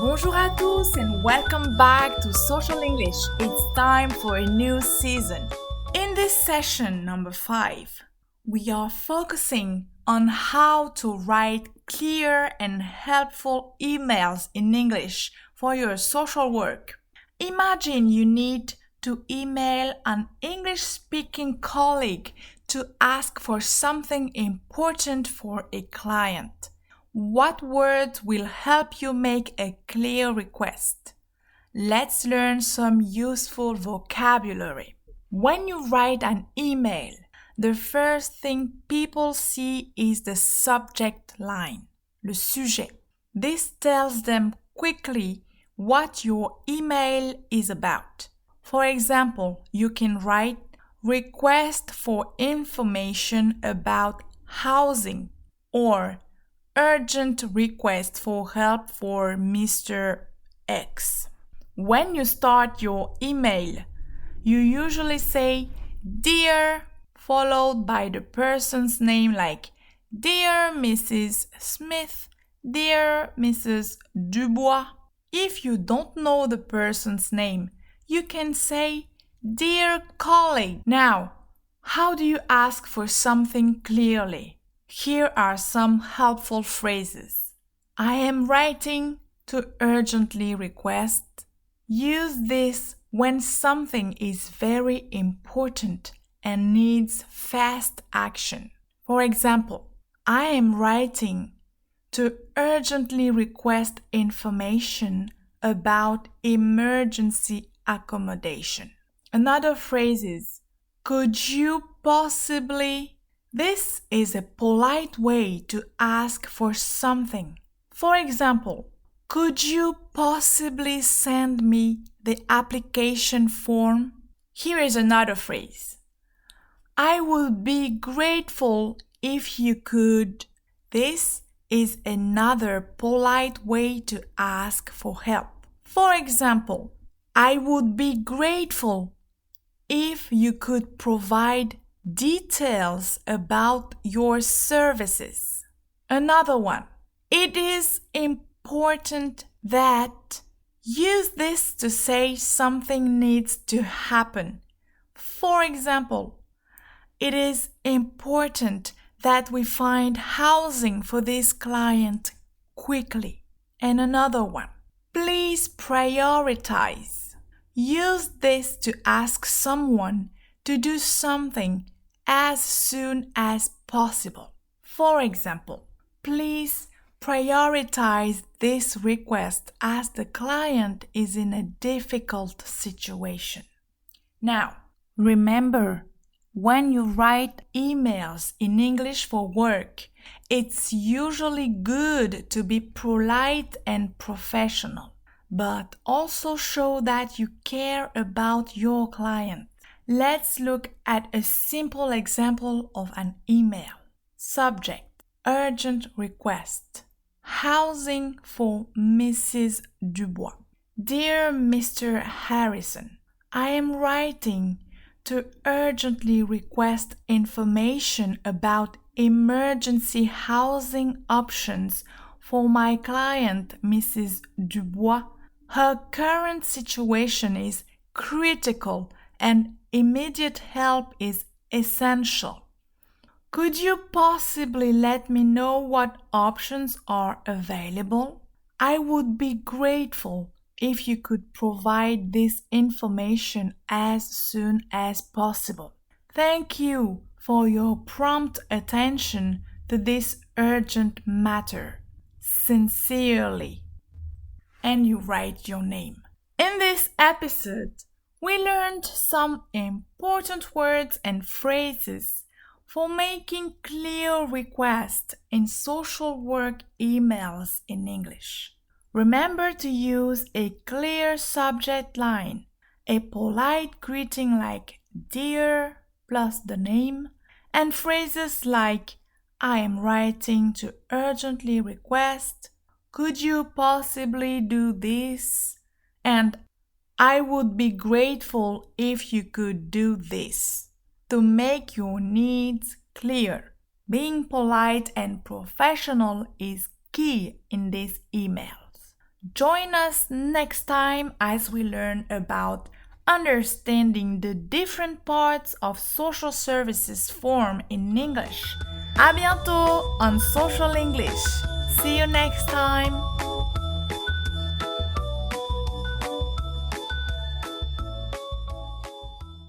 Bonjour à tous and welcome back to Social English. It's time for a new season. In this session number 5, we are focusing on how to write clear and helpful emails in English for your social work. Imagine you need to email an English-speaking colleague to ask for something important for a client. What words will help you make a clear request? Let's learn some useful vocabulary. When you write an email, the first thing people see is the subject line, le sujet. This tells them quickly what your email is about. For example, you can write request for information about housing or urgent request for help for Mr. X. When you start your email, you usually say Dear followed by the person's name like Dear Mrs. Smith, Dear Mrs. Dubois. If you don't know the person's name, you can say Dear colleague. Now, how do you ask for something clearly? Here are some helpful phrases. I am writing to urgently request. Use this when something is very important and needs fast action. For example, I am writing to urgently request information about emergency accommodation. Another phrase is, could you possibly? This is a polite way to ask for something. For example, could you possibly send me the application form? Here is another phrase. I would be grateful if you could. This is another polite way to ask for help. For example, I would be grateful if you could provide details about your services. Another one. It is important that. Use this to say something needs to happen. For example, it is important that we find housing for this client quickly. And another one. Please prioritize. Use this to ask someone to do something as soon as possible. For example, please prioritize this request as the client is in a difficult situation. Now, remember, when you write emails in English for work, it's usually good to be polite and professional, but also show that you care about your client. Let's look at a simple example of an email. Subject, urgent request. Housing for Mrs. Dubois. Dear Mr. Harrison, I am writing to urgently request information about emergency housing options for my client, Mrs. Dubois. Her current situation is critical and immediate help is essential. Could you possibly let me know what options are available? I would be grateful if you could provide this information as soon as possible. Thank you for your prompt attention to this urgent matter. Sincerely. And you write your name. In this episode, we learned some important words and phrases for making clear requests in social work emails in English. Remember to use a clear subject line, a polite greeting like Dear plus the name, and phrases like I am writing to urgently request, could you possibly do this? And I would be grateful if you could do this. To make your needs clear, being polite and professional is key in these emails. Join us next time as we learn about understanding the different parts of social services form in English. À bientôt on Social English. See you next time.